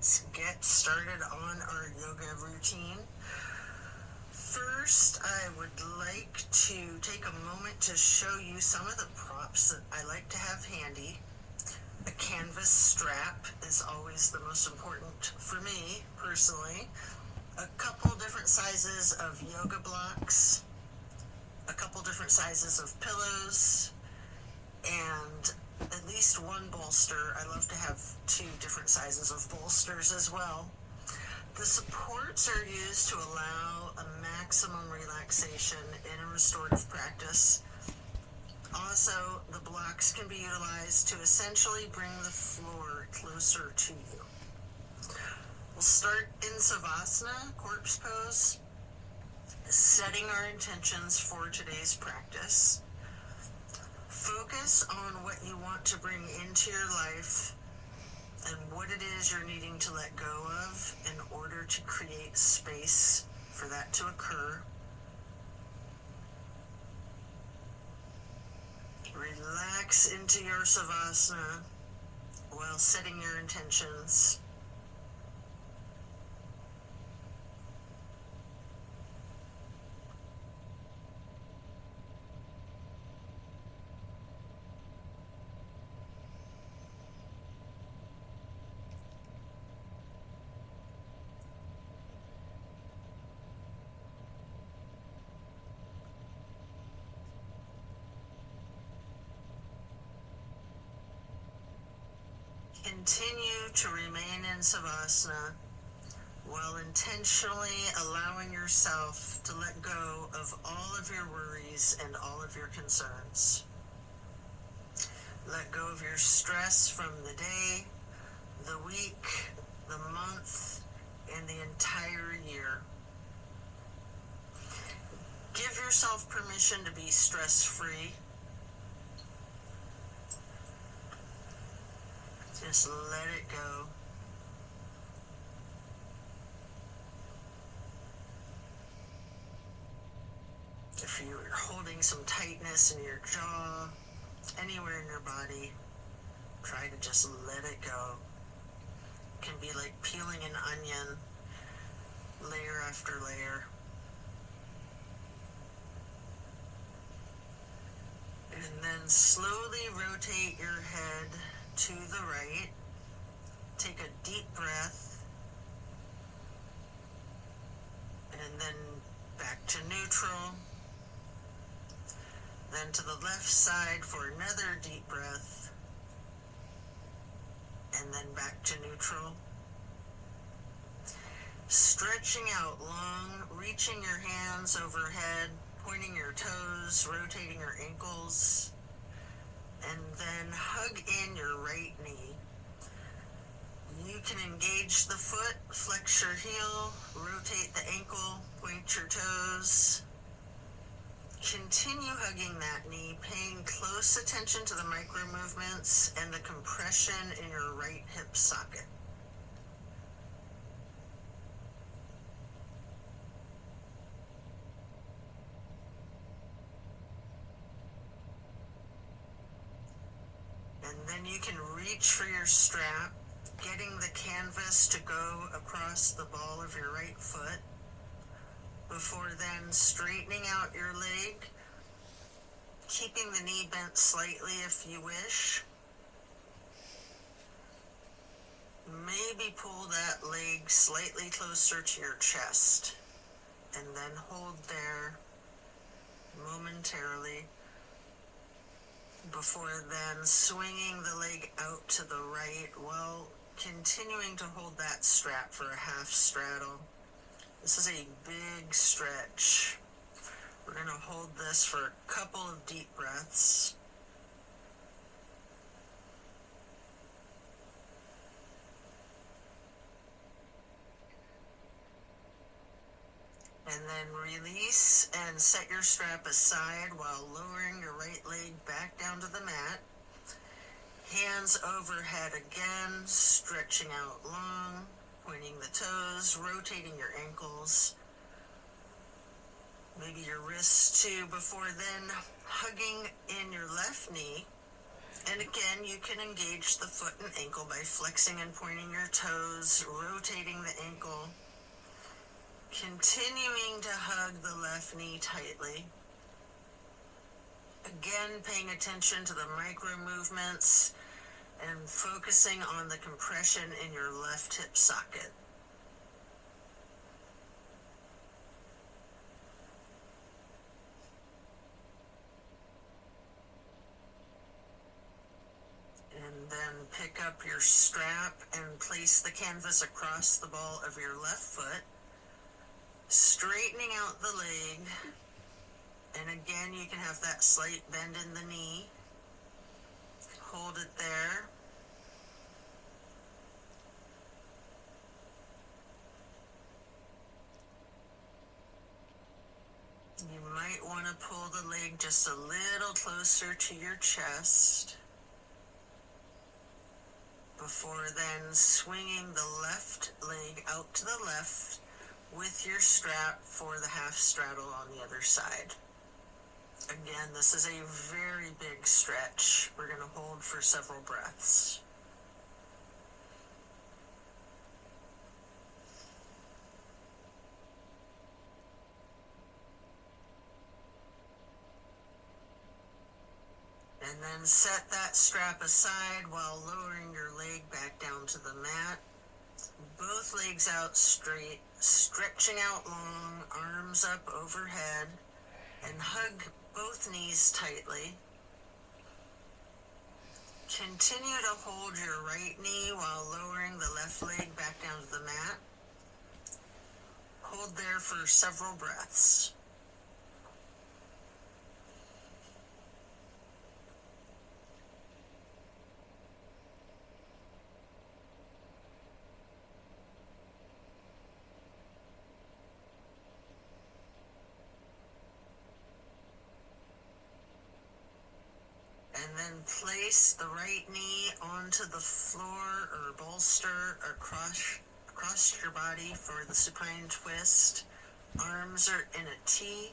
Let's get started on our yoga routine. First, I would like to take a moment to show you some of the props that I like to have handy. A canvas strap is always the most important for me, personally. A couple different sizes of yoga blocks, a couple different sizes of pillows, and at least one bolster. I love to have 2 different sizes of bolsters as well. The supports are used to allow a maximum relaxation in a restorative practice. Also, the blocks can be utilized to essentially bring the floor closer to you. We'll start in Savasana, corpse pose, setting our intentions for today's practice. Focus on what you want to bring into your life and what it is you're needing to let go of in order to create space for that to occur. Relax into your Savasana while setting your intentions. Continue to remain in Savasana while intentionally allowing yourself to let go of all of your worries and all of your concerns. Let go of your stress from the day, the week, the month, and the entire year. Give yourself permission to be stress-free. Just let it go. If you're holding some tightness in your jaw, anywhere in your body, try to just let it go. It can be like peeling an onion, layer after layer. And then slowly rotate your head to the right. Take a deep breath. And then back to neutral. Then to the left side for another deep breath. And then back to neutral. Stretching out long, reaching your hands overhead, pointing your toes, rotating your ankles, and then hug in your right knee. You can engage the foot, flex your heel, rotate the ankle, point your toes. Continue hugging that knee, paying close attention to the micro movements and the compression in your right hip socket. And then you can reach for your strap, getting the canvas to go across the ball of your right foot, before then straightening out your leg, keeping the knee bent slightly if you wish. Maybe pull that leg slightly closer to your chest, and then hold there momentarily, before then swinging the leg out to the right while continuing to hold that strap for a half straddle. This is a big stretch. We're going to hold this for a couple of deep breaths. And then release and set your strap aside while lowering your right leg back down to the mat. Hands overhead again, stretching out long, pointing the toes, rotating your ankles. Maybe your wrists too, before then hugging in your left knee And again, you can engage the foot and ankle by flexing and pointing your toes, rotating the ankle, continuing to hug the left knee tightly. Again, paying attention to the micro movements and focusing on the compression in your left hip socket. And then pick up your strap and place the canvas across the ball of your left foot, straightening out the leg. And again, you can have that slight bend in the knee. Hold it there. You might want to pull the leg just a little closer to your chest before then swinging the left leg out to the left with your strap for the half straddle on the other side. Again, this is a very big stretch. We're going to hold for several breaths. And then set that strap aside while lowering your leg back down to the mat. Both legs out straight, stretching out long, arms up overhead, and hug both knees tightly. Continue to hold your right knee while lowering the left leg back down to the mat. Hold there for several breaths. And then place the right knee onto the floor or bolster across your body for the supine twist. Arms are in a T.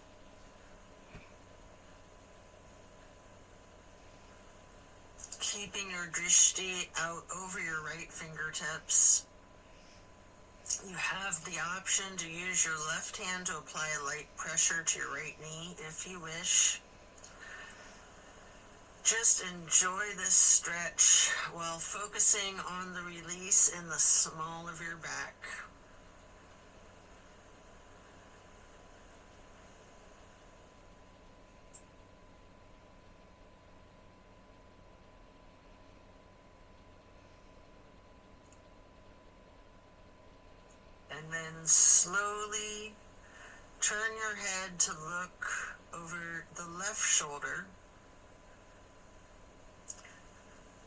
Keeping your drishti out over your right fingertips. You have the option to use your left hand to apply a light pressure to your right knee if you wish. Just enjoy this stretch while focusing on the release in the small of your back. And then slowly turn your head to look over the left shoulder.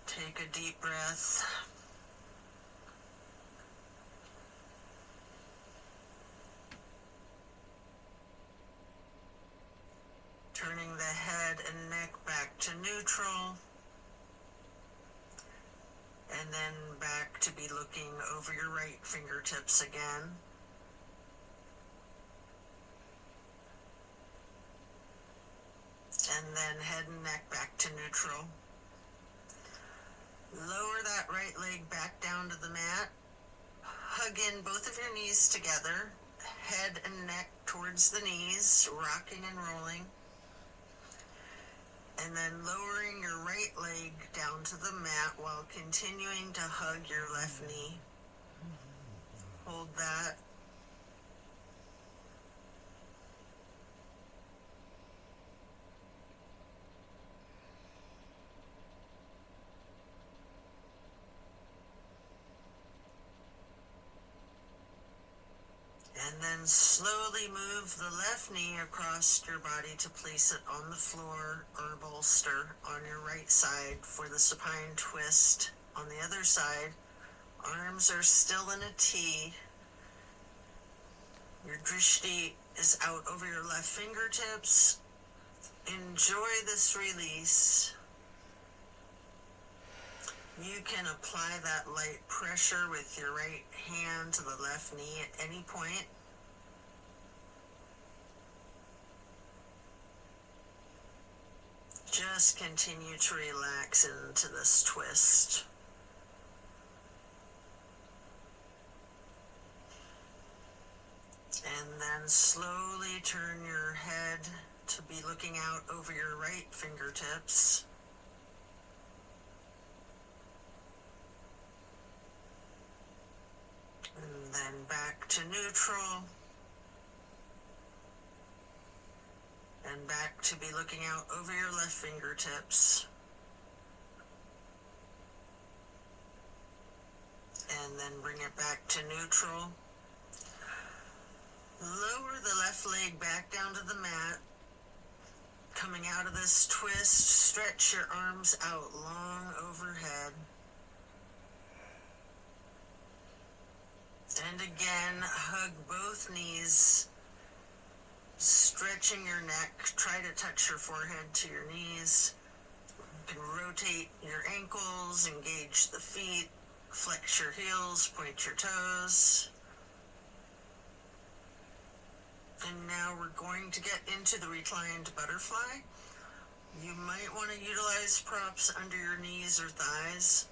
Take a deep breath. Turning the head and neck back to neutral. And then back to be looking over your right fingertips again. And then head and neck back to neutral. Lower that right leg back down to the mat. Hug in both of your knees together. Head and neck towards the knees, rocking and rolling. And then lowering your right leg down to the mat while continuing to hug your left knee. Hold that. And then slowly move the left knee across your body to place it on the floor or bolster on your right side for the supine twist. On the other side, arms are still in a T. Your drishti is out over your left fingertips. Enjoy this release. You can apply that light pressure with your right hand to the left knee at any point. Just just continue to relax into this twist. And then slowly turn your head to be looking out over your right fingertips. And then back to neutral. And back to be looking out over your left fingertips. And then bring it back to neutral. Lower the left leg back down to the mat. Coming out of this twist, stretch your arms out long overhead. And again, hug both knees, stretching your neck. Try to touch your forehead to your knees. You can rotate your ankles, engage the feet, flex your heels, point your toes. And now we're going to get into the reclined butterfly. You might want to utilize props under your knees or thighs.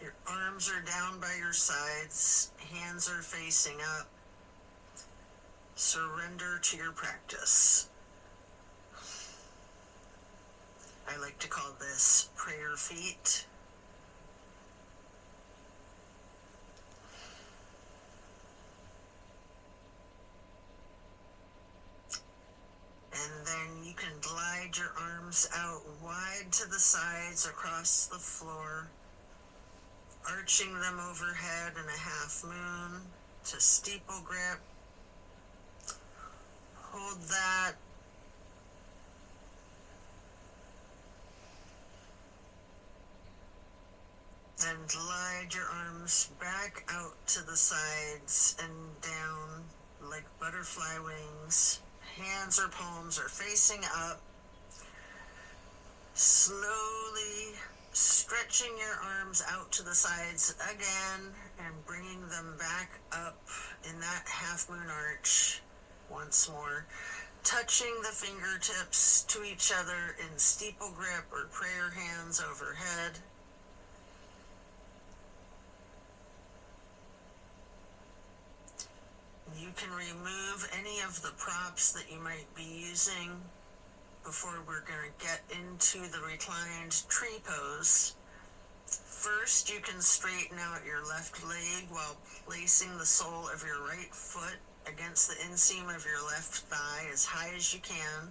Your arms are down by your sides, hands are facing up. Surrender to your practice. I like to call this prayer feet. And then you can glide your arms out wide to the sides across the floor, arching them overhead in a half moon to steeple grip. Hold that. And glide your arms back out to the sides and down like butterfly wings. Hands or palms are facing up. Slowly stretching your arms out to the sides again and bringing them back up in that half moon arch once more. Touching the fingertips to each other in steeple grip or prayer hands overhead. You can remove any of the props that you might be using before we're going to get into the reclined tree pose. First, you can straighten out your left leg while placing the sole of your right foot against the inseam of your left thigh as high as you can.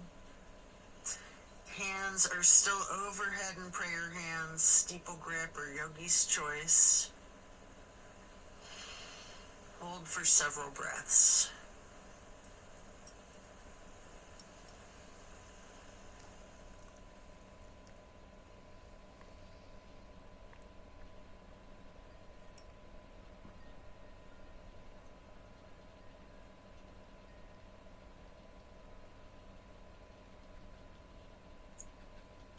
Hands are still overhead in prayer hands, steeple grip or yogi's choice. Hold for several breaths.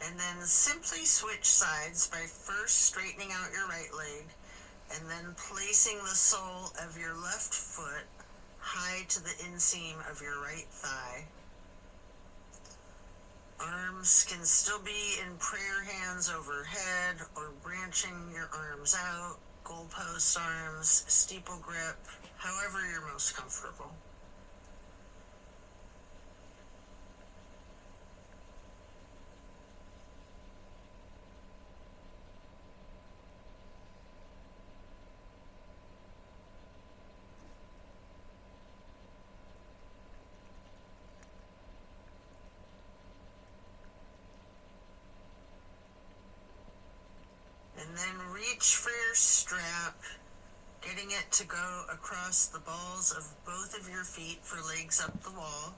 And then simply switch sides by first straightening out your right leg and then placing the sole of your left foot high to the inseam of your right thigh. Arms can still be in prayer hands overhead or branching your arms out, goalpost arms, steeple grip, however you're most comfortable. And then reach for your strap, getting it to go across the balls of both of your feet for legs up the wall.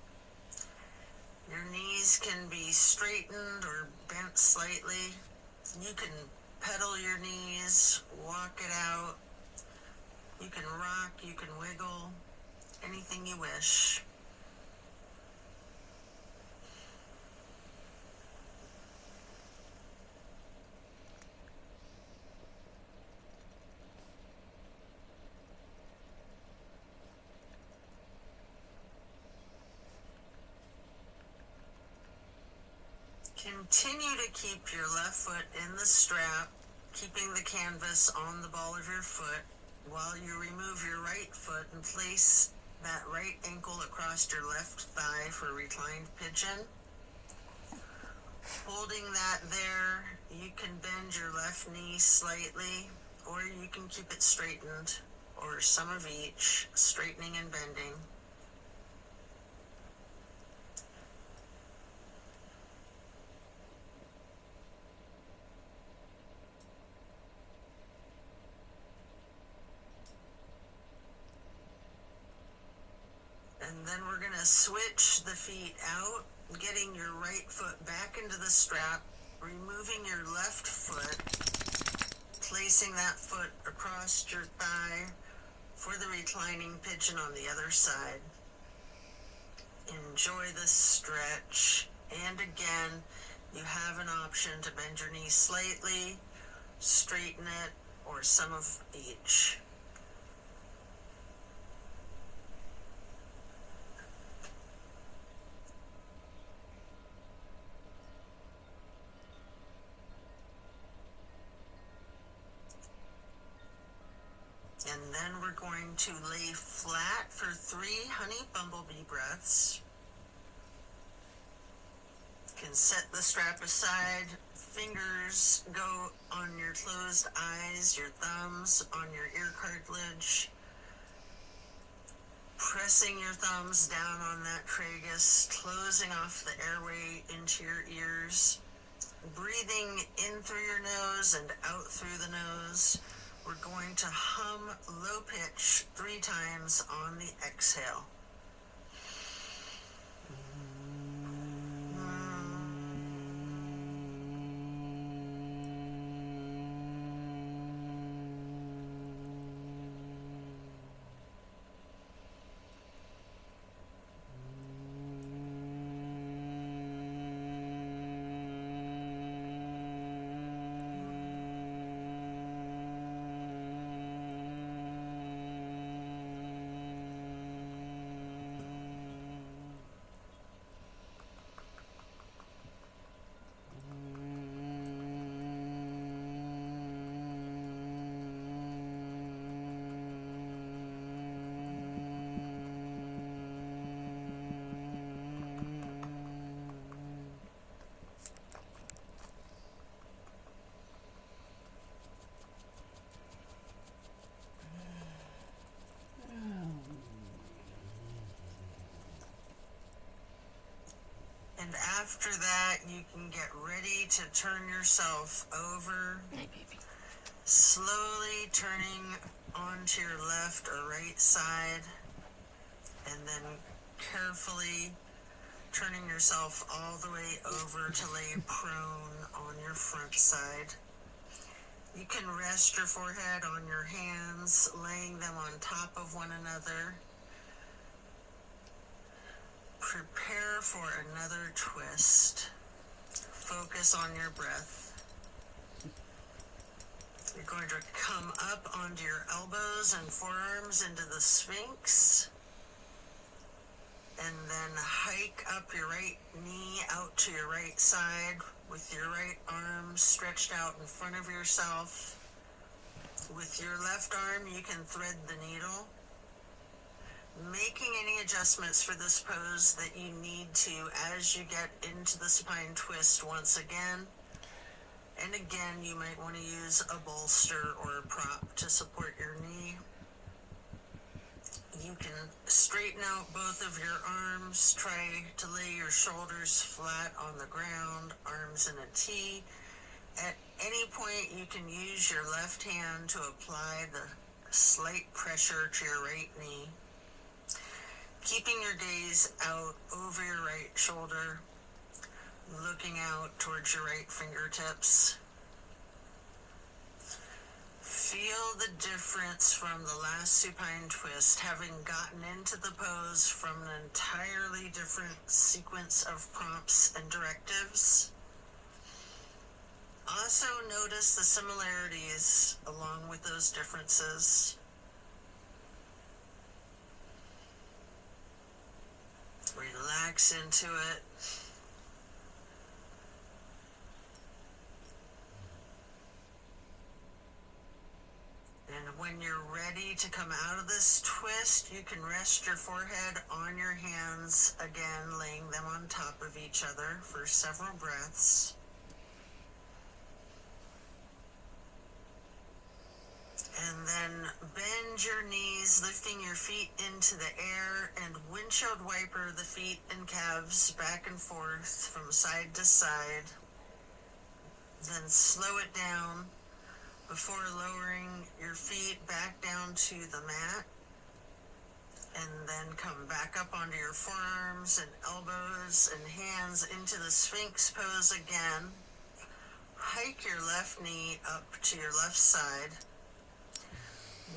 Your knees can be straightened or bent slightly. You can pedal your knees, walk it out. You can rock, you can wiggle, anything you wish. Can Continue to keep your left foot in the strap, keeping the canvas on the ball of your foot while you remove your right foot and place that right ankle across your left thigh for reclined pigeon. Holding that there, you can bend your left knee slightly, or you can keep it straightened, or some of each, straightening and bending. And then we're going to switch the feet out, getting your right foot back into the strap, removing your left foot, placing that foot across your thigh for the reclining pigeon on the other side. Enjoy this stretch. And again, you have an option to bend your knee slightly, straighten it, or some of each. And then we're going to lay flat for 3 honey bumblebee breaths. You can set the strap aside. Fingers go on your closed eyes, your thumbs on your ear cartilage. Pressing your thumbs down on that tragus, closing off the airway into your ears. Breathing in through your nose and out through the nose. We're going to hum low pitch 3 times on the exhale. And after that, you can get ready to turn yourself over, slowly turning onto your left or right side, and then carefully turning yourself all the way over to lay prone on your front side. You can rest your forehead on your hands, laying them on top of one another. Prepare for another twist. Focus on your breath. You're going to come up onto your elbows and forearms into the Sphinx. And then hike up your right knee out to your right side with your right arm stretched out in front of yourself. With your left arm, you can thread the needle. Making any adjustments for this pose that you need to as you get into the spine twist once again. And again, you might want to use a bolster or a prop to support your knee. You can straighten out both of your arms. Try to lay your shoulders flat on the ground, arms in a T. At any point, you can use your left hand to apply the slight pressure to your right knee. Keeping your gaze out over your right shoulder, looking out towards your right fingertips. Feel the difference from the last supine twist, having gotten into the pose from an entirely different sequence of prompts and directives. Also notice the similarities along with those differences. Relax into it. When you're ready to come out of this twist, you can rest your forehead on your hands, again laying them on top of each other for several breaths. And then bend your knees, lifting your feet into the air, and windshield wiper the feet and calves back and forth from side to side. Then slow it down before lowering your feet back down to the mat. And then come back up onto your forearms and elbows and hands into the Sphinx pose again. Hike your left knee up to your left side.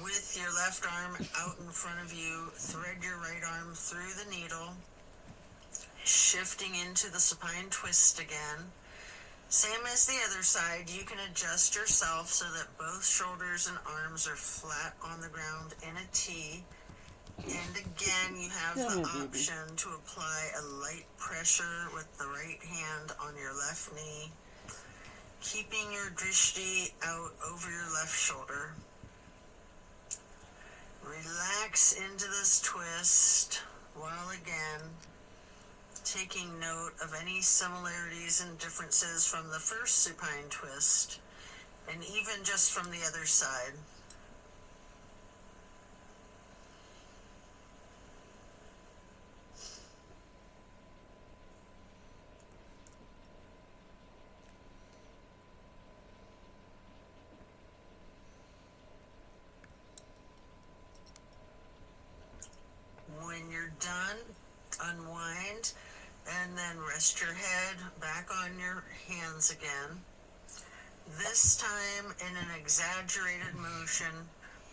With your left arm out in front of you, thread your right arm through the needle, shifting into the supine twist again. Same as the other side, you can adjust yourself so that both shoulders and arms are flat on the ground in a T. And again, you have the option to apply a light pressure with the right hand on your left knee, keeping your drishti out over your left shoulder. Relax into this twist while again taking note of any similarities and differences from the first supine twist, and even just from the other side. When you're done, unwind, and then rest your head back on your hands again. This time in an exaggerated motion,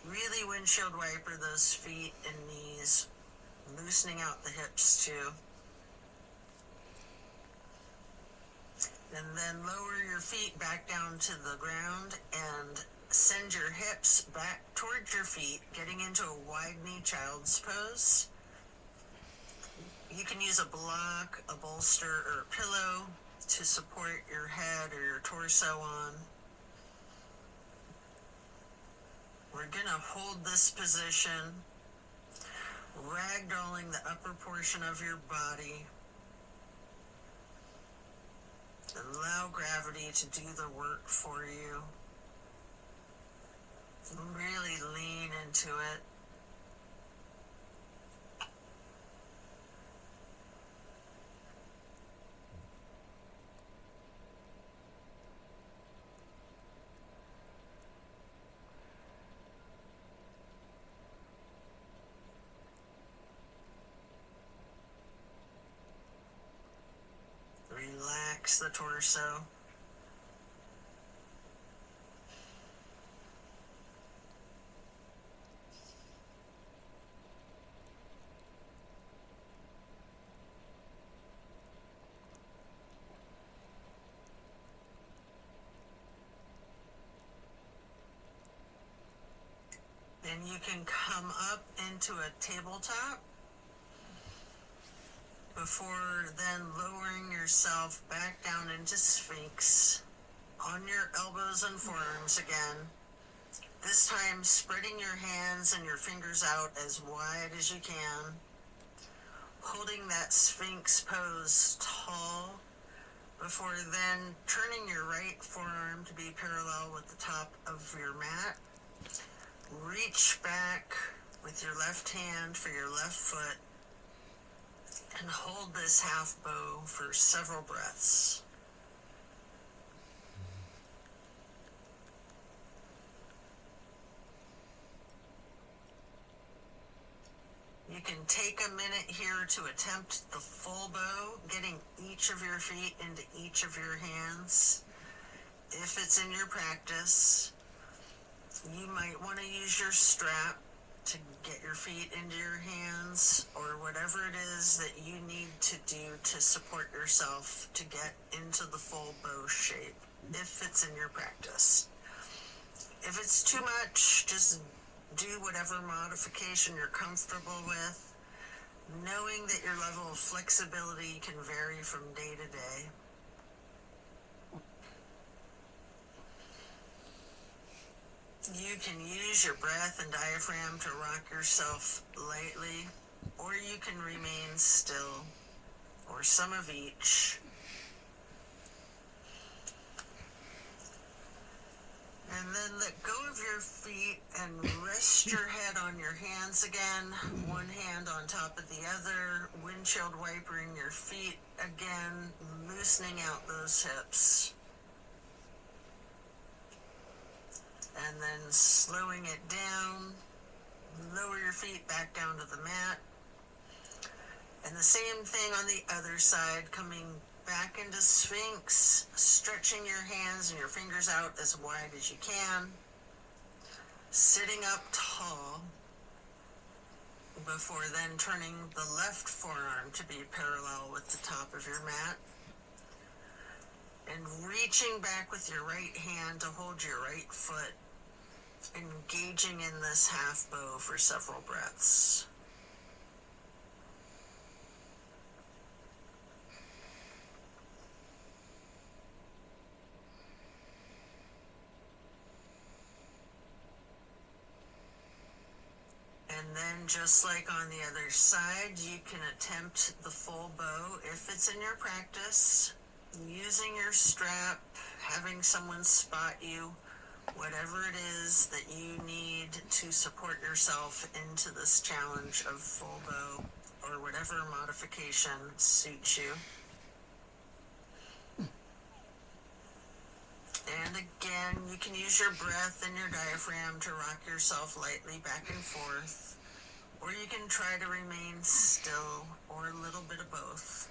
really windshield wiper those feet and knees, loosening out the hips too. And then lower your feet back down to the ground and send your hips back towards your feet, getting into a wide knee child's pose. You can use a block, a bolster, or a pillow to support your head or your torso on. We're gonna hold this position, ragdolling the upper portion of your body. Allow gravity to do the work for you. Really lean into it. Relax the torso. Then you can come up into a tabletop before then lowering yourself back down into Sphinx on your elbows and forearms again. This time spreading your hands and your fingers out as wide as you can, holding that Sphinx pose tall before then turning your right forearm to be parallel with the top of your mat. Reach back with your left hand for your left foot and hold this half bow for several breaths. You can take a minute here to attempt the full bow, getting each of your feet into each of your hands. If it's in your practice, you might want to use your strap to get your feet into your hands, or whatever it is that you need to do to support yourself to get into the full bow shape, if it's in your practice. If it's too much, just do whatever modification you're comfortable with, knowing that your level of flexibility can vary from day to day. You can use your breath and diaphragm to rock yourself lightly, or you can remain still, or some of each. And then let go of your feet and rest your head on your hands again, one hand on top of the other, windshield wipering your feet again, loosening out those hips. And then slowing it down, lower your feet back down to the mat. And the same thing on the other side, coming back into Sphinx, stretching your hands and your fingers out as wide as you can, sitting up tall, before then turning the left forearm to be parallel with the top of your mat, and reaching back with your right hand to hold your right foot, engaging in this half bow for several breaths. And then just like on the other side, you can attempt the full bow if it's in your practice, using your strap, having someone spot you, whatever it is that you need to support yourself into this challenge of full bow, or whatever modification suits you. And again, you can use your breath and your diaphragm to rock yourself lightly back and forth, or you can try to remain still, or a little bit of both.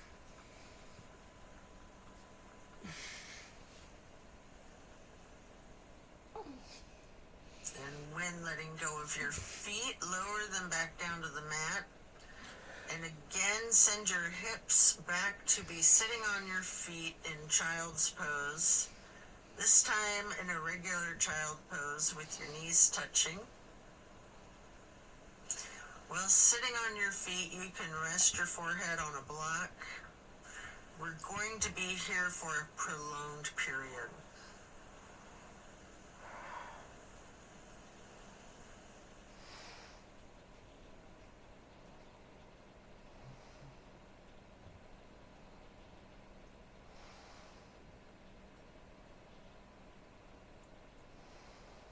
And when letting go of your feet, lower them back down to the mat. And again, send your hips back to be sitting on your feet in child's pose. This time in a regular child pose with your knees touching. While sitting on your feet, you can rest your forehead on a block. We're going to be here for a prolonged period.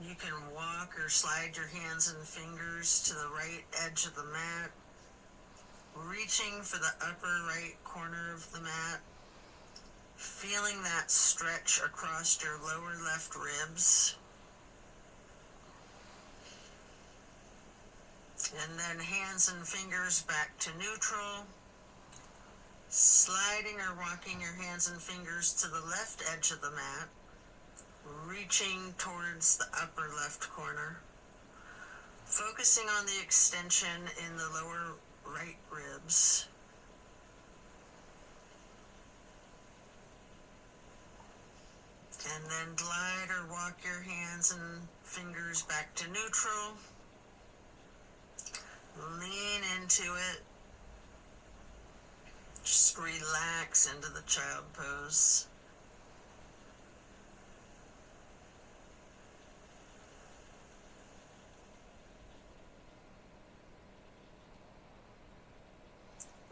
You can walk or slide your hands and fingers to the right edge of the mat, reaching for the upper right corner of the mat, feeling that stretch across your lower left ribs. And then hands and fingers back to neutral, sliding or walking your hands and fingers to the left edge of the mat, reaching towards the upper left corner, focusing on the extension in the lower right ribs. And then glide or walk your hands and fingers back to neutral. Lean into it. Just relax into the child pose.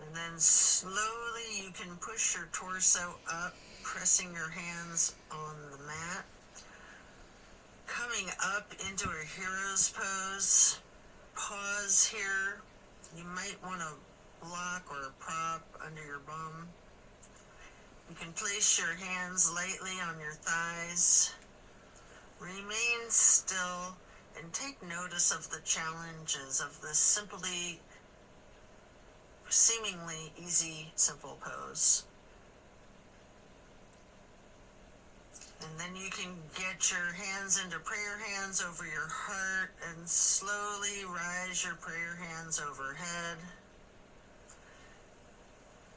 And then slowly you can push your torso up, pressing your hands on the mat. Coming up into a hero's pose. Pause here. You might want a block or a prop under your bum. You can place your hands lightly on your thighs. Remain still and take notice of the challenges of this seemingly easy, simple pose. And then you can get your hands into prayer hands over your heart and slowly rise your prayer hands overhead.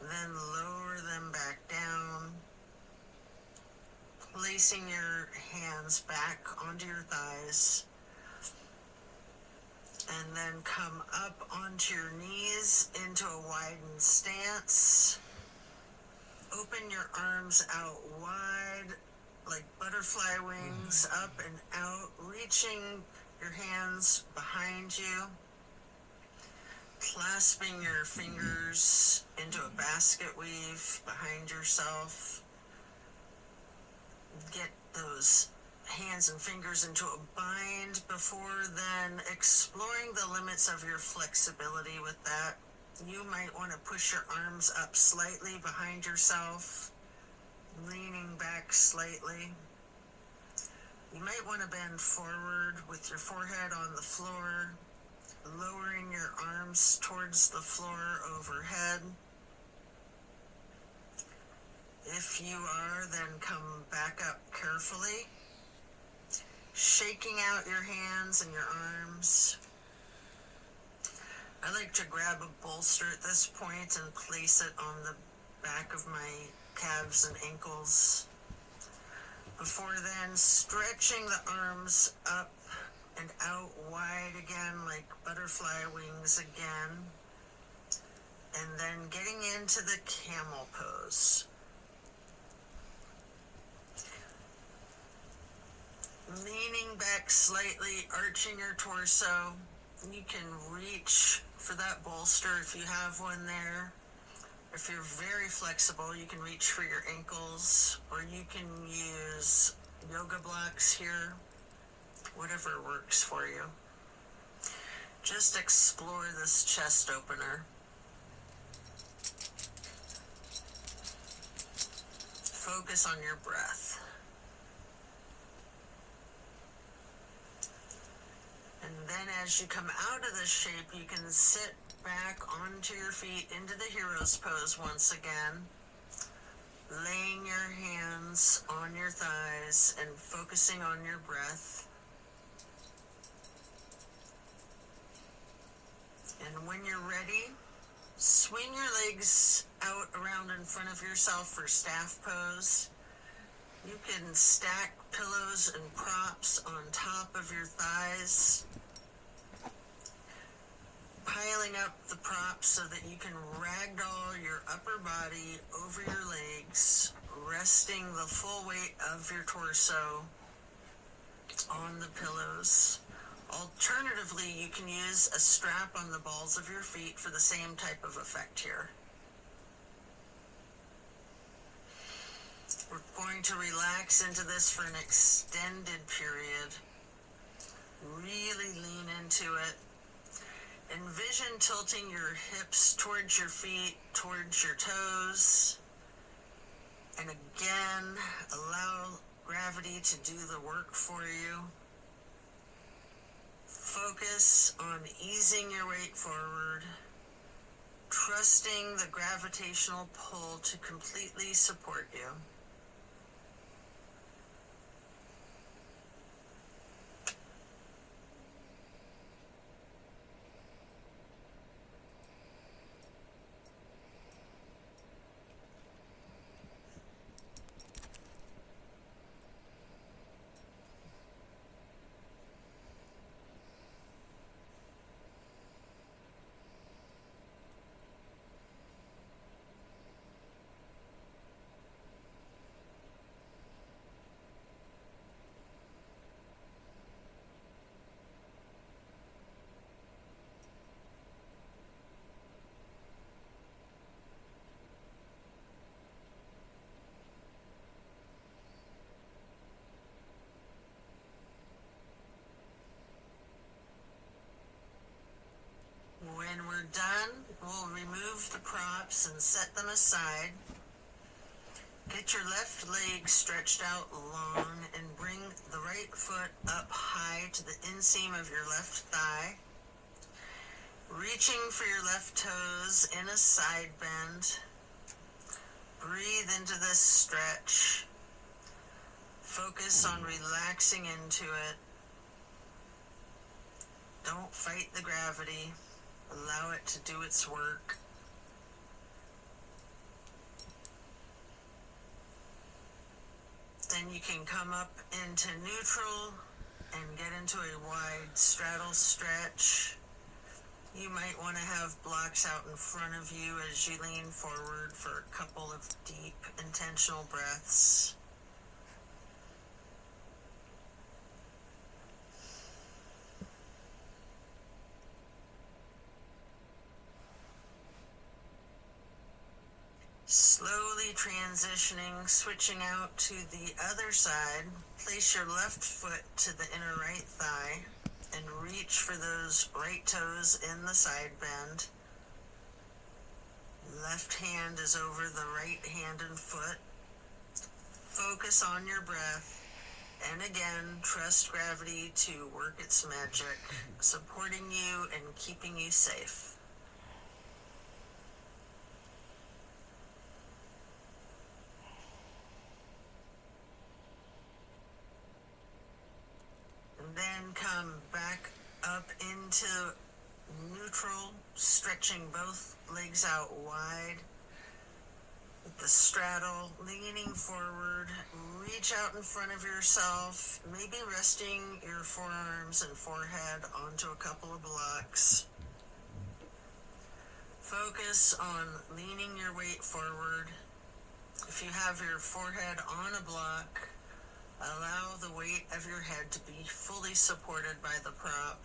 Then lower them back down, placing your hands back onto your thighs. And then come up onto your knees into a widened stance. Open your arms out wide like butterfly wings, up and out, reaching your hands behind you, clasping your fingers into a basket weave behind yourself. Get those hands and fingers into a bind before then exploring the limits of your flexibility with that. You might want to push your arms up slightly behind yourself, leaning back slightly. You might want to bend forward with your forehead on the floor, lowering your arms towards the floor overhead. If you are, then come back up carefully, shaking out your hands and your arms. I like to grab a bolster at this point and place it on the back of my calves and ankles. Before then, stretching the arms up and out wide again, like butterfly wings again. And then getting into the camel pose. Leaning back slightly, arching your torso. You can reach for that bolster if you have one there. If you're very flexible, you can reach for your ankles, or you can use yoga blocks here, whatever works for you. Just explore this chest opener. Focus on your breath. And then as you come out of this shape, you can sit back onto your feet into the hero's pose once again, laying your hands on your thighs and focusing on your breath. And when you're ready, swing your legs out around in front of yourself for staff pose. You can stack pillows and props on top of your thighs, piling up the props so that you can ragdoll your upper body over your legs, resting the full weight of your torso on the pillows. Alternatively, you can use a strap on the balls of your feet for the same type of effect here. We're going to relax into this for an extended period. Really lean into it. Envision tilting your hips towards your feet, towards your toes. And again, allow gravity to do the work for you. Focus on easing your weight forward, trusting the gravitational pull to completely support you. When we're done, we'll remove the props and set them aside. Get your left leg stretched out long and bring the right foot up high to the inseam of your left thigh. Reaching for your left toes in a side bend. Breathe into this stretch. Focus on relaxing into it. Don't fight the gravity. Allow it to do its work. Then you can come up into neutral and get into a wide straddle stretch. You might want to have blocks out in front of you as you lean forward for a couple of deep, intentional breaths. transitioning, switching out to the other side. Place your left foot to the inner right thigh and reach for those right toes in the side bend. Left hand is over the right hand and foot. Focus on your breath, and again, trust gravity to work its magic, supporting you and keeping you safe. And then come back up into neutral, stretching both legs out wide. With the straddle, leaning forward, reach out in front of yourself, maybe resting your forearms and forehead onto a couple of blocks. Focus on leaning your weight forward. If you have your forehead on a block, allow the weight of your head to be fully supported by the prop.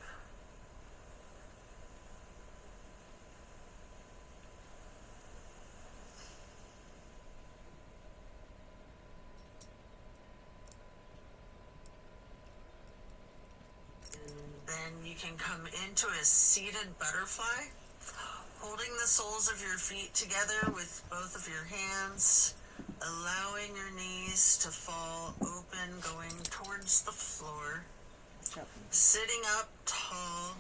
Then you can come into a seated butterfly, holding the soles of your feet together with both of your hands, allowing your knees to fall open, going towards the floor, sitting up tall,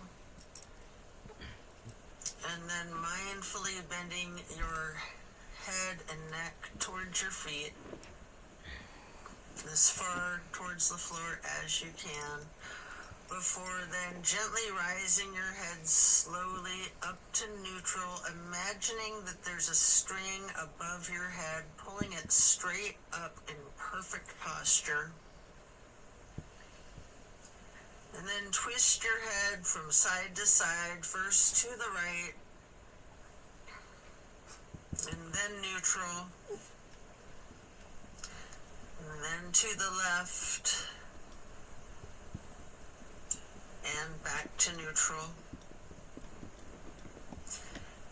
and then mindfully bending your head and neck towards your feet, as far towards the floor as you can. Before then, gently rising your head slowly up to neutral, imagining that there's a string above your head, pulling it straight up in perfect posture. And then twist your head from side to side, first to the right, and then neutral, and then to the left, and back to neutral.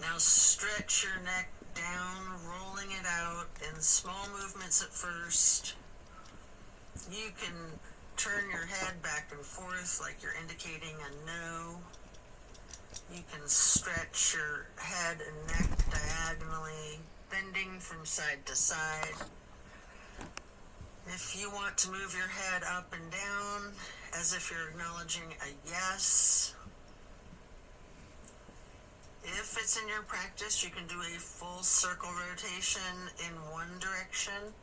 Now stretch your neck down, rolling it out in small movements at first. You can turn your head back and forth like you're indicating a no. You can stretch your head and neck diagonally, bending from side to side. If you want to move your head up and down, as if you're acknowledging a yes. If it's in your practice, you can do a full circle rotation in one direction,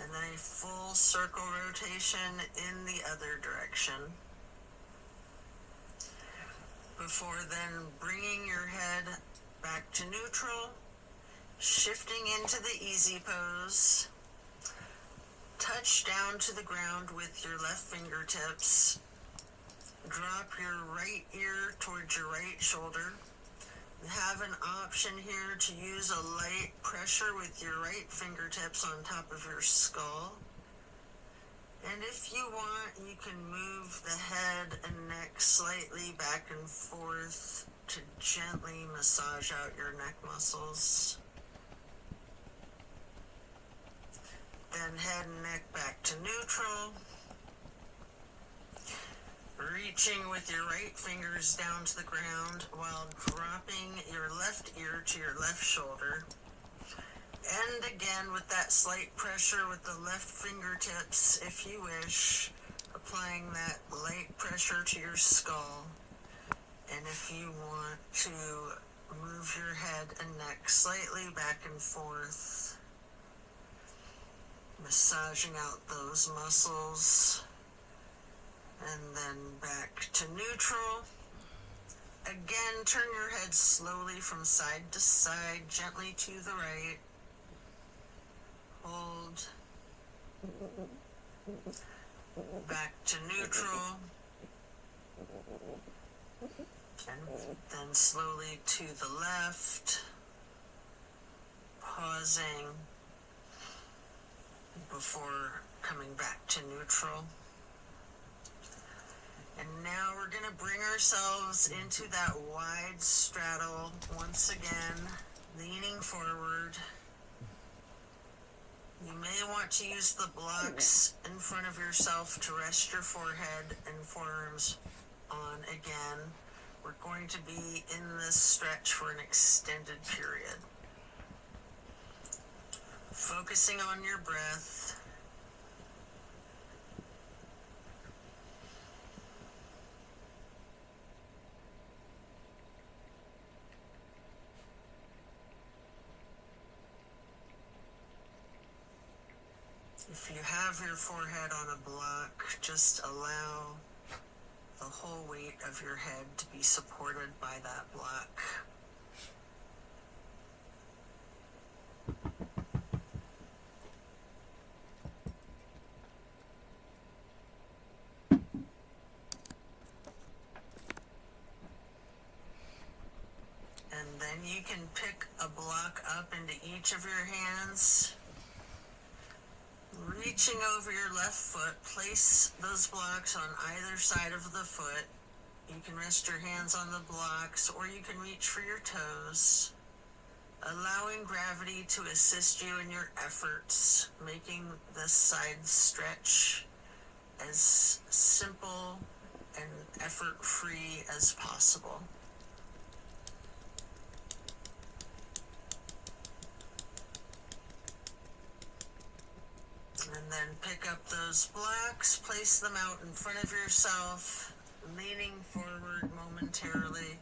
and then a full circle rotation in the other direction. Before then, bringing your head back to neutral, shifting into the easy pose. Touch down to the ground with your left fingertips. Drop your right ear towards your right shoulder. You have an option here to use a light pressure with your right fingertips on top of your skull. And if you want, you can move the head and neck slightly back and forth to gently massage out your neck muscles. Then head and neck back to neutral. Reaching with your right fingers down to the ground while dropping your left ear to your left shoulder. And again with that slight pressure with the left fingertips, if you wish, applying that light pressure to your skull. And if you want to move your head and neck slightly back and forth, massaging out those muscles, and then back to neutral. Again, turn your head slowly from side to side, gently to the right. Hold. Back to neutral. And then slowly to the left. Pausing before coming back to neutral. And now we're going to bring ourselves into that wide straddle once again, leaning forward. You may want to use the blocks in front of yourself to rest your forehead and forearms on again. We're going to be in this stretch for an extended period. Focusing on your breath. If you have your forehead on a block, just allow the whole weight of your head to be supported by that block. And then you can pick a block up into each of your hands. Reaching over your left foot, place those blocks on either side of the foot. You can rest your hands on the blocks, or you can reach for your toes, allowing gravity to assist you in your efforts, making this side stretch as simple and effort-free as possible. And then pick up those blocks, place them out in front of yourself, leaning forward momentarily,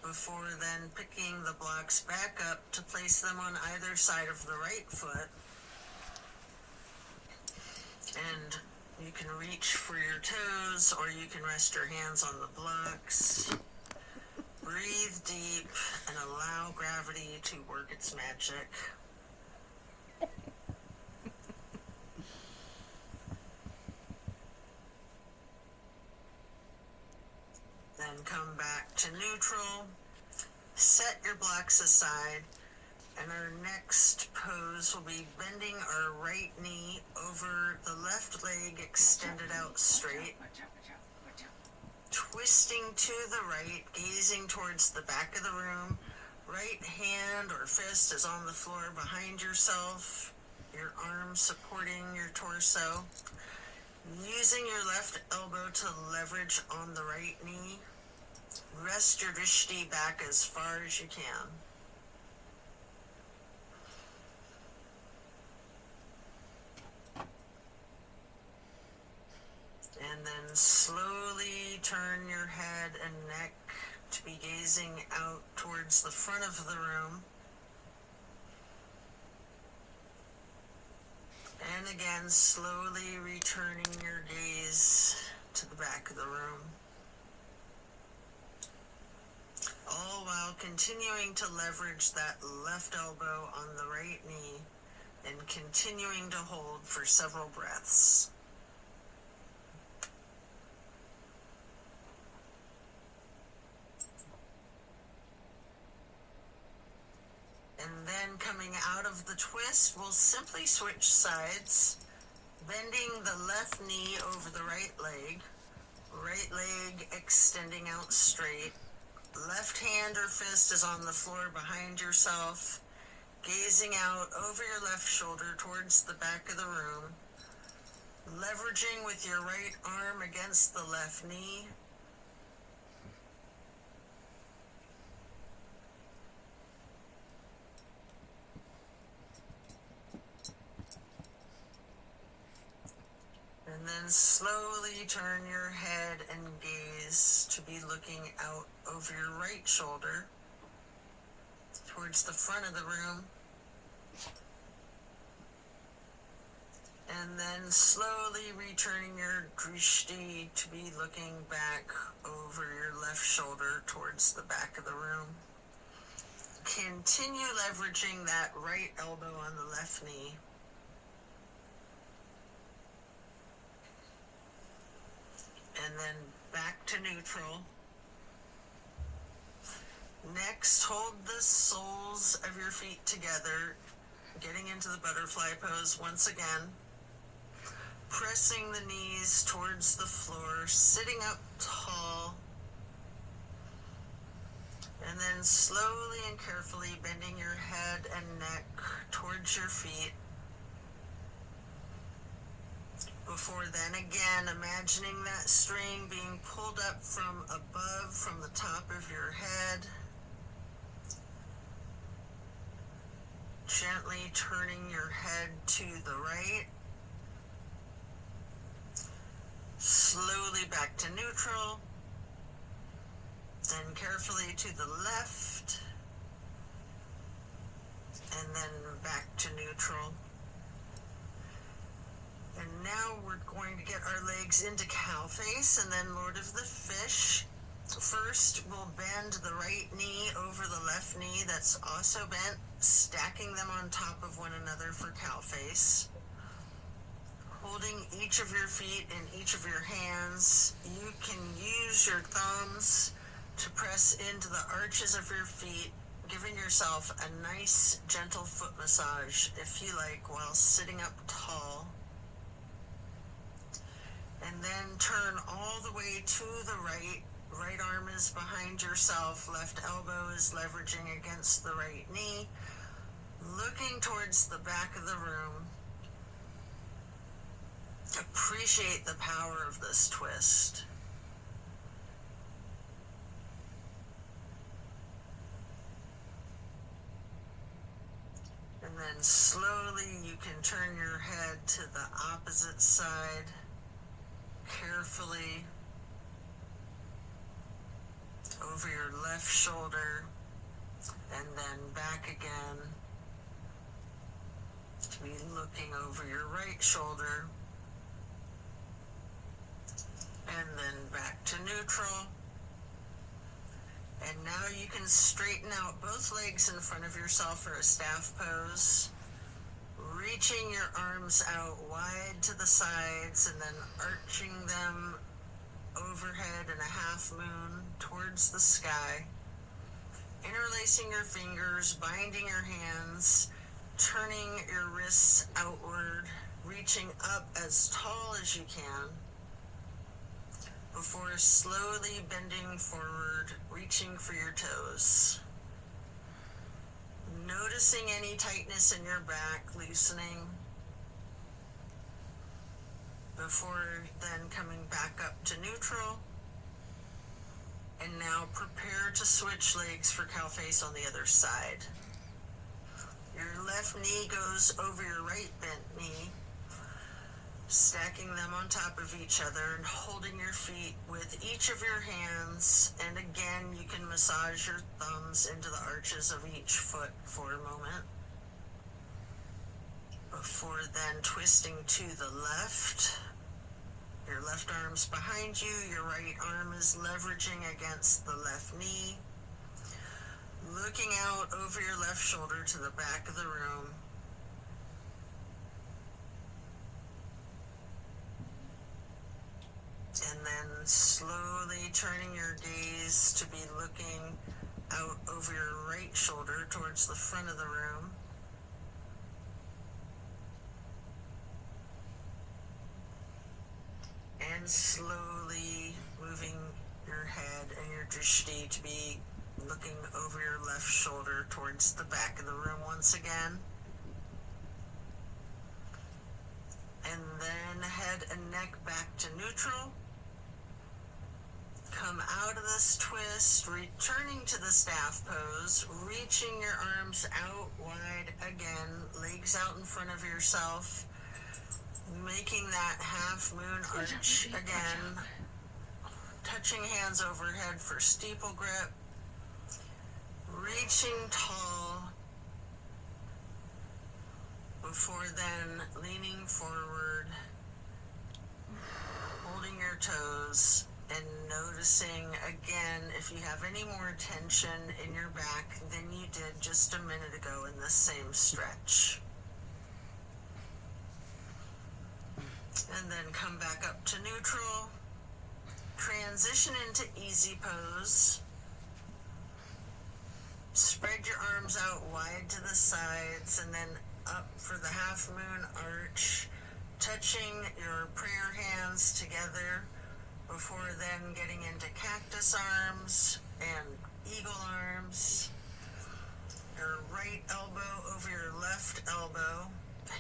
before then picking the blocks back up to place them on either side of the right foot. And you can reach for your toes, or you can rest your hands on the blocks. Breathe deep and allow gravity to work its magic. Then come back to neutral, set your blocks aside, and our next pose will be bending our right knee over the left leg extended out straight, twisting to the right, gazing towards the back of the room. Right hand or fist is on the floor behind yourself, your arm supporting your torso. Using your left elbow to leverage on the right knee, rest your drishti back as far as you can. And then slowly turn your head and neck to be gazing out towards the front of the room. And again, slowly returning your gaze to the back of the room. All while continuing to leverage that left elbow on the right knee and continuing to hold for several breaths. And then coming out of the twist, we'll simply switch sides, bending the left knee over the right leg extending out straight. Left hand or fist is on the floor behind yourself, gazing out over your left shoulder towards the back of the room, leveraging with your right arm against the left knee. And then slowly turn your head and gaze to be looking out over your right shoulder towards the front of the room. And then slowly returning your drishti to be looking back over your left shoulder towards the back of the room. Continue leveraging that right elbow on the left knee. And then back to neutral. Next, hold the soles of your feet together, getting into the butterfly pose once again. Pressing the knees towards the floor, sitting up tall. And then slowly and carefully bending your head and neck towards your feet. Before then, again, imagining that string being pulled up from above, from the top of your head. Gently turning your head to the right. Slowly back to neutral. Then carefully to the left. And then back to neutral. And now we're going to get our legs into cow face and then Lord of the Fish. First, we'll bend the right knee over the left knee that's also bent, stacking them on top of one another for cow face. Holding each of your feet in each of your hands, you can use your thumbs to press into the arches of your feet, giving yourself a nice, gentle foot massage, if you like, while sitting up tall. And then turn all the way to the right. Right arm is behind yourself, left elbow is leveraging against the right knee, looking towards the back of the room. Appreciate the power of this twist. And then slowly you can turn your head to the opposite side, carefully, over your left shoulder, and then back again, to be looking over your right shoulder, and then back to neutral. And now you can straighten out both legs in front of yourself for a staff pose, reaching your arms out wide to the sides and then arching them overhead in a half moon towards the sky, interlacing your fingers, binding your hands, turning your wrists outward, reaching up as tall as you can, before slowly bending forward, reaching for your toes. Noticing any tightness in your back, loosening, before then coming back up to neutral. And now prepare to switch legs for cow face on the other side. Your left knee goes over your right bent knee, stacking them on top of each other and holding your feet with each of your hands. And again, you can massage your thumbs into the arches of each foot for a moment. Before then twisting to the left. Your left arm's behind you, your right arm is leveraging against the left knee. Looking out over your left shoulder to the back of the room. And then slowly turning your gaze to be looking out over your right shoulder towards the front of the room. And slowly moving your head and your drishti to be looking over your left shoulder towards the back of the room once again. And then head and neck back to neutral. Come out of this twist, returning to the staff pose, reaching your arms out wide again, legs out in front of yourself. Making that half moon arch again, touching hands overhead for steeple grip, reaching tall, before then leaning forward, holding your toes, and noticing again if you have any more tension in your back than you did just a minute ago in the same stretch. And then come back up to neutral. Transition into easy pose. Spread your arms out wide to the sides and then up for the half moon arch, touching your prayer hands together before then getting into cactus arms and eagle arms, your right elbow over your left elbow,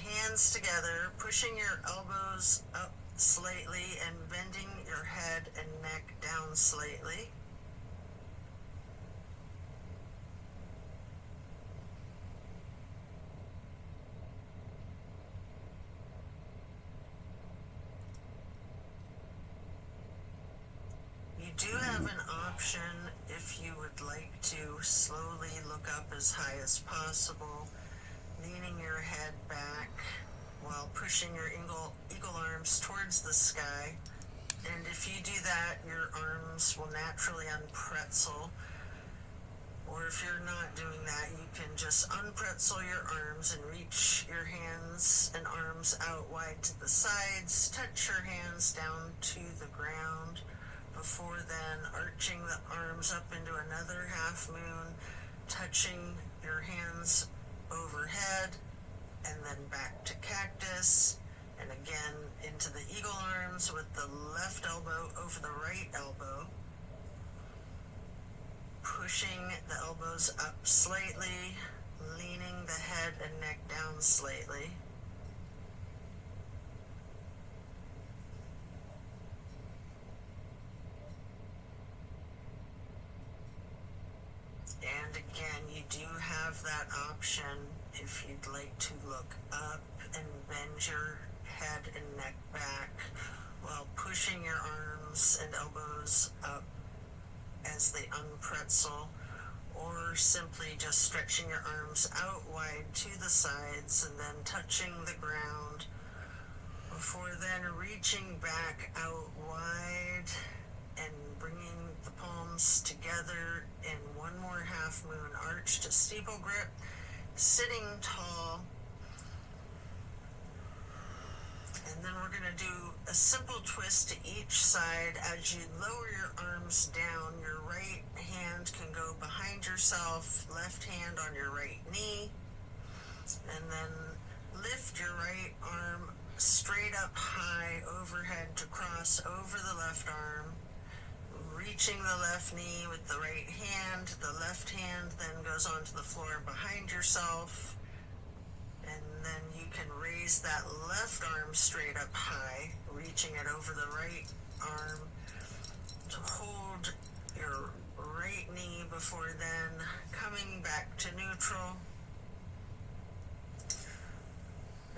hands together, pushing your elbows up slightly and bending your head and neck down slightly. You do have an option if you would like to slowly look up as high as possible, leaning your head back while pushing your eagle arms towards the sky. And if you do that, your arms will naturally unpretzel. Or if you're not doing that, you can just unpretzel your arms and reach your hands and arms out wide to the sides. Touch your hands down to the ground. Before then, arching the arms up into another half moon, touching your hands overhead, and then back to cactus, and again into the eagle arms with the left elbow over the right elbow, pushing the elbows up slightly, leaning the head and neck down slightly. And again, you do have that option if you'd like to look up and bend your head and neck back while pushing your arms and elbows up as they unpretzel, or simply just stretching your arms out wide to the sides and then touching the ground before then reaching back out wide and bringing the palms together in one more half moon arch to steeple grip, sitting tall. And then we're going to do a simple twist to each side. As you lower your arms down, your right hand can go behind yourself, left hand on your right knee, and then lift your right arm straight up high overhead to cross over the left arm, reaching the left knee with the right hand. The left hand then goes onto the floor behind yourself, and then you can raise that left arm straight up high, reaching it over the right arm to hold your right knee before then coming back to neutral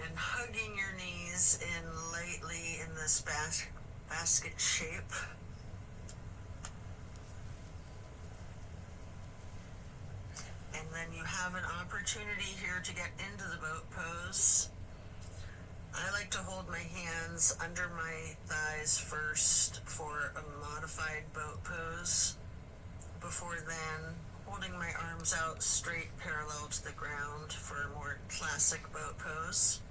and hugging your knees in lightly in this basket shape. And then you have an opportunity here to get into the boat pose. I like to hold my hands under my thighs first for a modified boat pose. Before then, holding my arms out straight parallel to the ground for a more classic boat pose.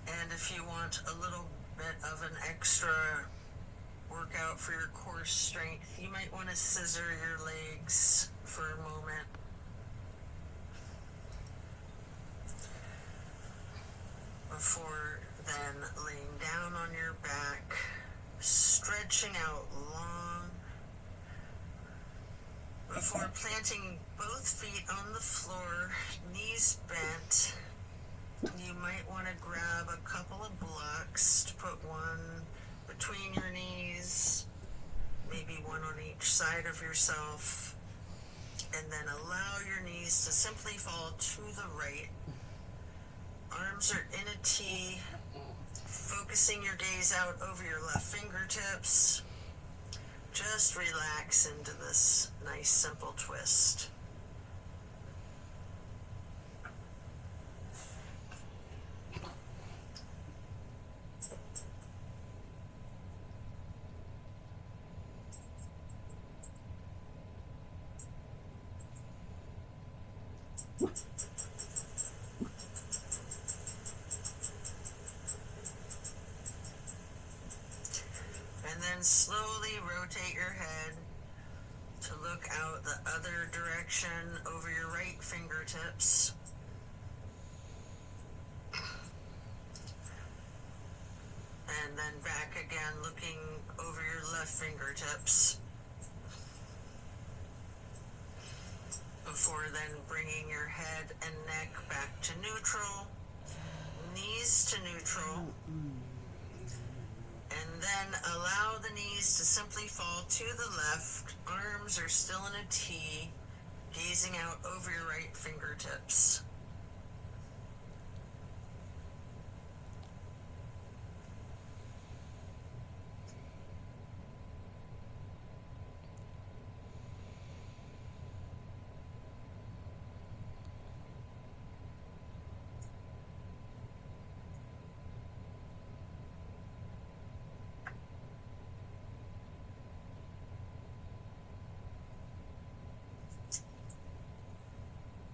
And if you want a little bit of an extra workout for your core strength, you might want to scissor your legs for a moment. Before then laying down on your back, stretching out long. Before planting both feet on the floor, knees bent, you might want to grab a couple of blocks to put one between your knees, maybe one on each side of yourself, and then allow your knees to simply fall to the right. Arms are in a T, focusing your gaze out over your left fingertips. Just relax into this nice simple twist. And then slowly rotate your head to look out the other direction over your right fingertips. And then back again looking over your left fingertips. Before then bringing your head and neck back to neutral, knees to neutral, and then allow the knees to simply fall to the left. Arms are still in a T, gazing out over your right fingertips.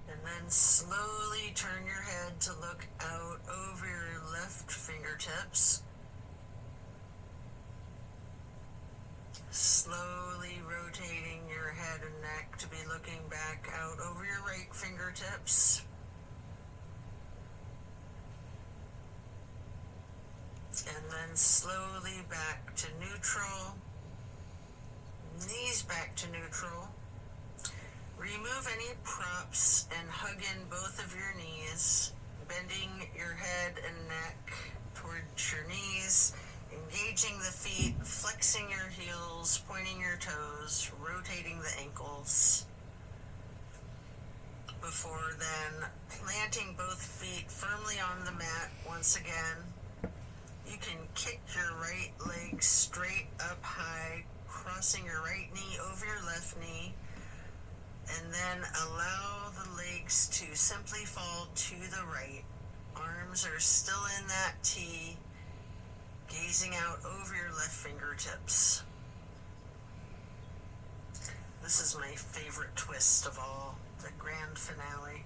And then slowly turn your head to look out over your left fingertips. Slowly rotating your head and neck to be looking back out over your right fingertips. And then slowly back to neutral. Knees back to neutral. Remove any props and hug in both of your knees, bending your head and neck towards your knees, engaging the feet, flexing your heels, pointing your toes, rotating the ankles. Before then, planting both feet firmly on the mat once again. You can kick your right leg straight up high, crossing your right knee over your left knee. And then allow the legs to simply fall to the right. Arms are still in that T, gazing out over your left fingertips. This is my favorite twist of all, the grand finale.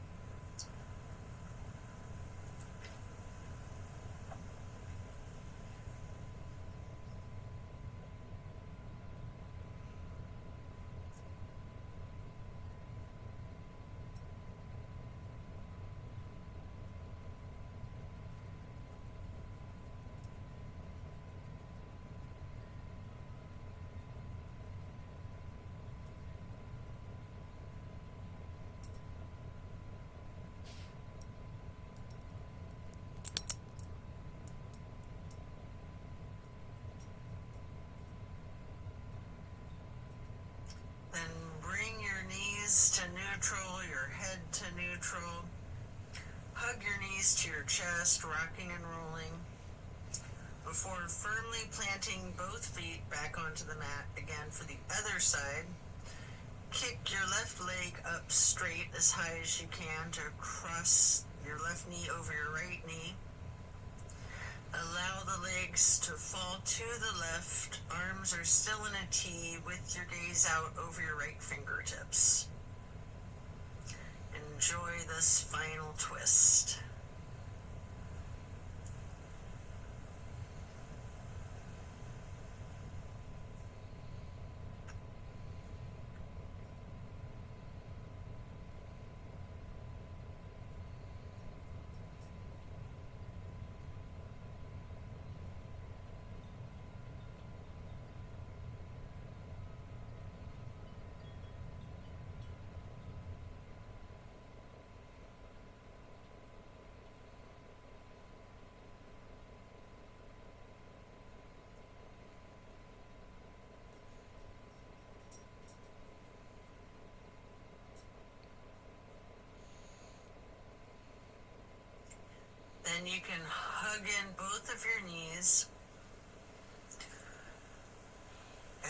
Then bring your knees to neutral, your head to neutral. Hug your knees to your chest, rocking and rolling. Before firmly planting both feet back onto the mat again for the other side. Kick your left leg up straight as high as you can to cross your left knee over your right knee. Allow the legs to fall to the left. Arms are still in a T with your gaze out over your right fingertips. Enjoy this final twist. Then you can hug in both of your knees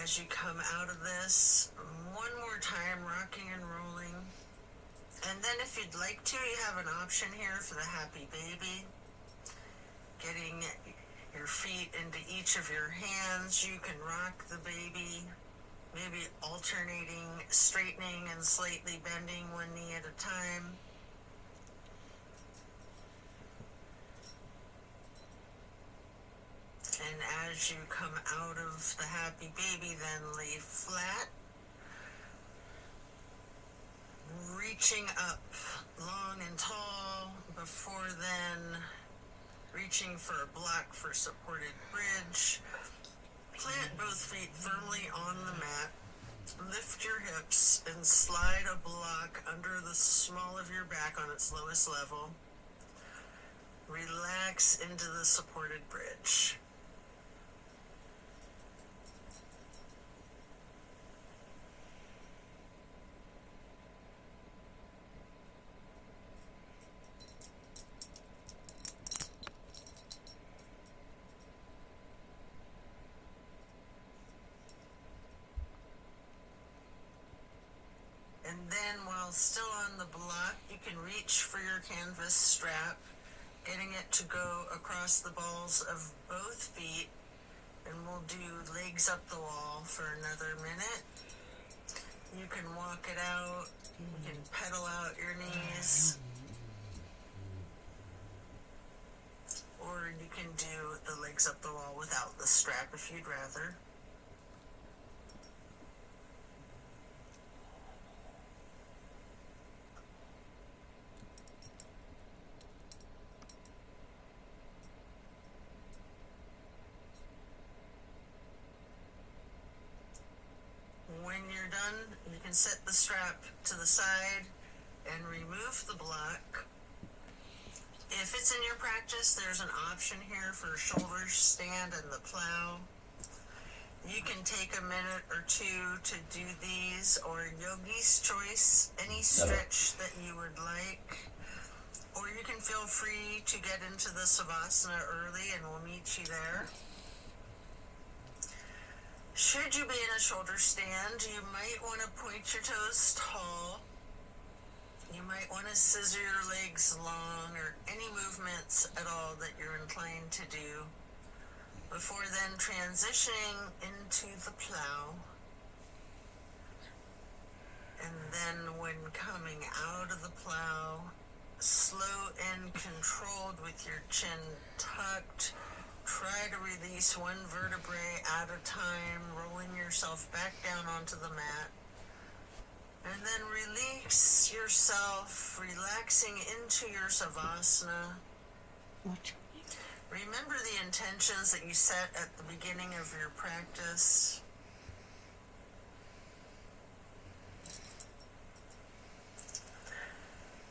as you come out of this. One more time, rocking and rolling. And then if you'd like to, you have an option here for the happy baby. Getting your feet into each of your hands. You can rock the baby, maybe alternating, straightening and slightly bending one knee at a time. And as you come out of the happy baby, then lay flat, reaching up long and tall, before then reaching for a block for supported bridge, Plant both feet firmly on the mat. Lift your hips and slide a block under the small of your back on its lowest level. Relax into the supported bridge. And then while still on the block, you can reach for your canvas strap, getting it to go across the balls of both feet, and we'll do legs up the wall for another minute. You can walk it out, you can pedal out your knees, or you can do the legs up the wall without the strap if you'd rather. When you're done, you can set the strap to the side and remove the block. If it's in your practice, there's an option here for shoulder stand and the plow. You can take a minute or two to do these, or yogi's choice, any stretch that you would like. Or you can feel free to get into the savasana early and we'll meet you there. Should you be in a shoulder stand, you might want to point your toes tall. You might want to scissor your legs long, or any movements at all that you're inclined to do, before then transitioning into the plow. And then when coming out of the plow, slow and controlled with your chin tucked, try to release one vertebrae at a time, rolling yourself back down onto the mat. And then release yourself, relaxing into your savasana. Remember the intentions that you set at the beginning of your practice.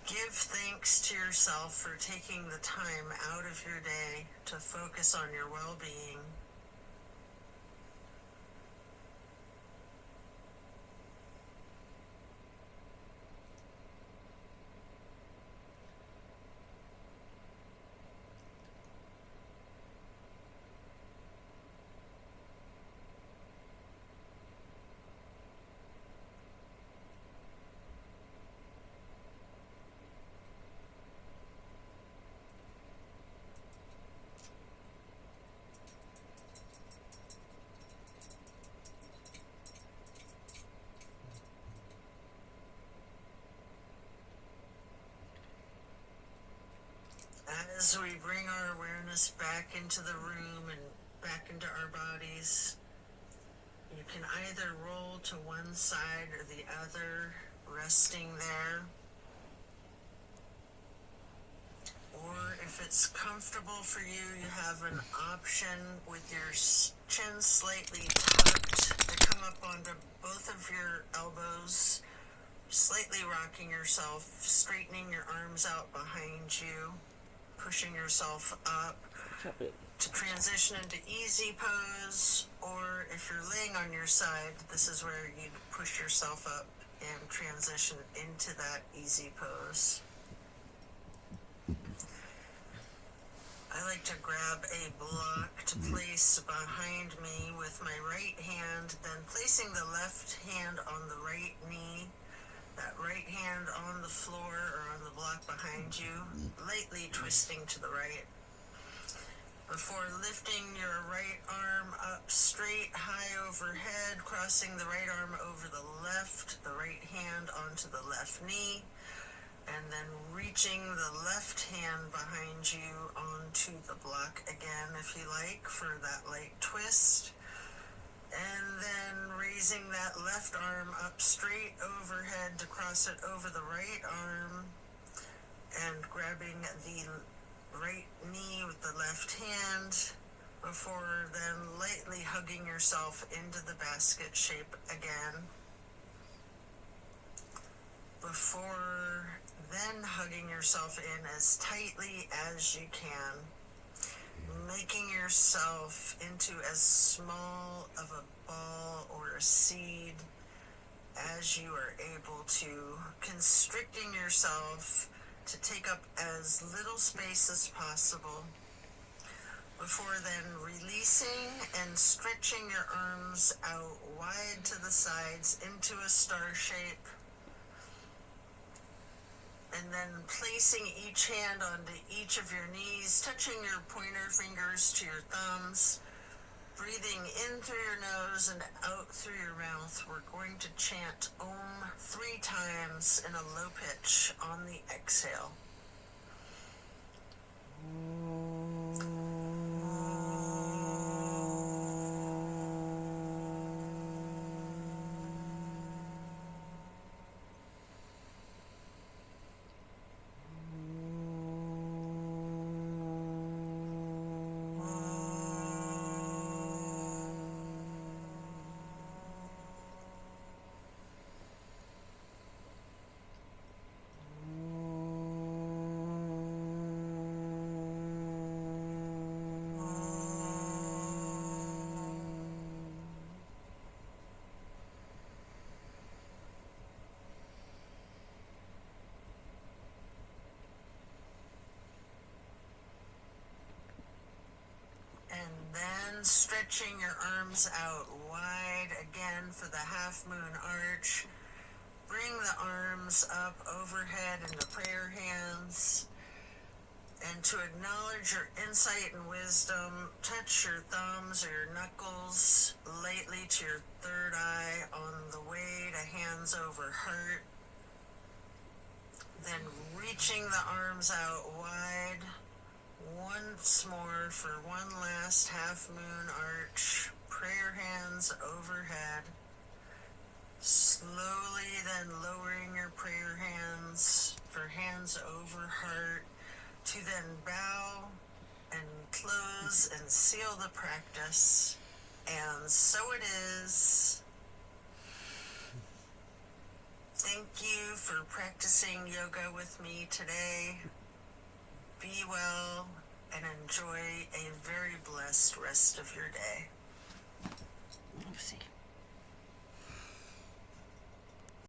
Give thanks to yourself for taking the time out of your day to focus on your well-being. As we bring our awareness back into the room and back into our bodies, you can either roll to one side or the other, resting there. Or if it's comfortable for you, you have an option with your chin slightly tucked to come up onto both of your elbows, slightly rocking yourself, straightening your arms out behind you, pushing yourself up to transition into easy pose. Or if you're laying on your side, this is where you push yourself up and transition into that easy pose. I like to grab a block to place behind me with my right hand, then placing the left hand on the right knee, that right hand on the floor or on the block behind you, lightly twisting to the right. Before lifting your right arm up straight, high overhead, crossing the right arm over the right hand onto the left knee, and then reaching the left hand behind you onto the block again, if you like, for that light twist. And then raising that left arm up straight overhead to cross it over the right arm, and grabbing the right knee with the left hand, before then lightly hugging yourself into the basket shape again. Before then hugging yourself in as tightly as you can, making yourself into as small of a ball or a seed as you are able to, constricting yourself to take up as little space as possible. Before then releasing and stretching your arms out wide to the sides into a star shape. And then placing each hand onto each of your knees, touching your pointer fingers to your thumbs, breathing in through your nose and out through your mouth. We're going to chant Om 3 times in a low pitch on the exhale. And then stretching your arms out wide again for the half moon arch. Bring the arms up overhead in the prayer hands. And to acknowledge your insight and wisdom, touch your thumbs or your knuckles lightly to your third eye on the way to hands over heart. Then reaching the arms out wide once more for one last half moon arch. Prayer hands overhead. Slowly then lowering your prayer hands for hands over heart, to then bow and close and seal the practice. And so it is. Thank you for practicing yoga with me today. Be well and enjoy a very blessed rest of your day. Oopsie.